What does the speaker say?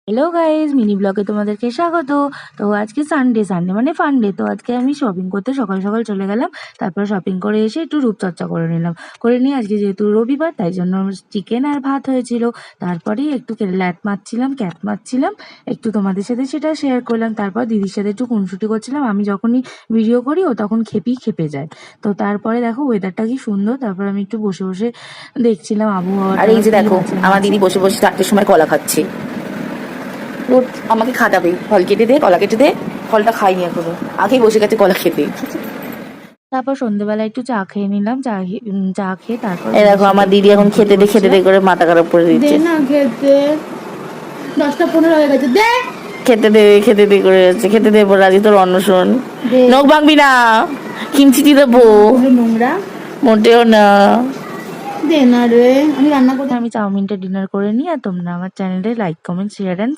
Hello guys, mini ব্লগে তোমাদেরকে স্বাগত। তো আজকে সানডে মানে ফান্ডে। তো আজকে আমি শপিং করতে সকাল সকাল চলে গেলাম। তারপর শপিং করে এসে একটু রূপচর্চা করে নিলাম। করে নিয়ে আজকে যেহেতু রবিবার, তাই জন্য চিকেন আর ভাত হয়েছিল। তারপরেই একটু ক্যাট মারছিলাম, একটু তোমাদের সাথে সেটা শেয়ার করলাম। তারপর দিদির সাথে একটু খুনসুটি করছিলাম। আমি যখনই ভিডিও করি ও তখন খেপে যায়। তো তারপরে দেখো ওয়েদারটা কি সুন্দর। তারপর আমি একটু বসে বসে দেখছিলাম আবহাওয়াটা। আর এই যে দেখো আমার দিদি বসে বসে 4টের সময় কলা খাচ্ছে। রোজ আমাকে খাটাবে, ফল কেটে দে, কলা কেটে দে। ফলটা খাইনি এখনো, আগেই বসে গেছে কলা খেতে। তারপর সন্ধ্যেবেলা একটু চা খেয়ে নিলাম। চা খেয়ে তারপর এই দেখো আমার দিদি এখন খেতে দে করে মাথা খারাপ করে দিচ্ছে। না খেতে 10টা 15 হয়ে গেছে, দে খেতে দে করে যাচ্ছে। খেতে দে বলে আজকে তোর অন্নশন। নখ ভাঙবি না, কিমচিটি দেবো। নোংরা মোটেও না। দে না রে, আমি রান্না করতে। আমি চাউমিনটা ডিনার করে নিই। আর তোমরা আমার চ্যানেলে লাইক, কমেন্ট, শেয়ার অ্যান্ড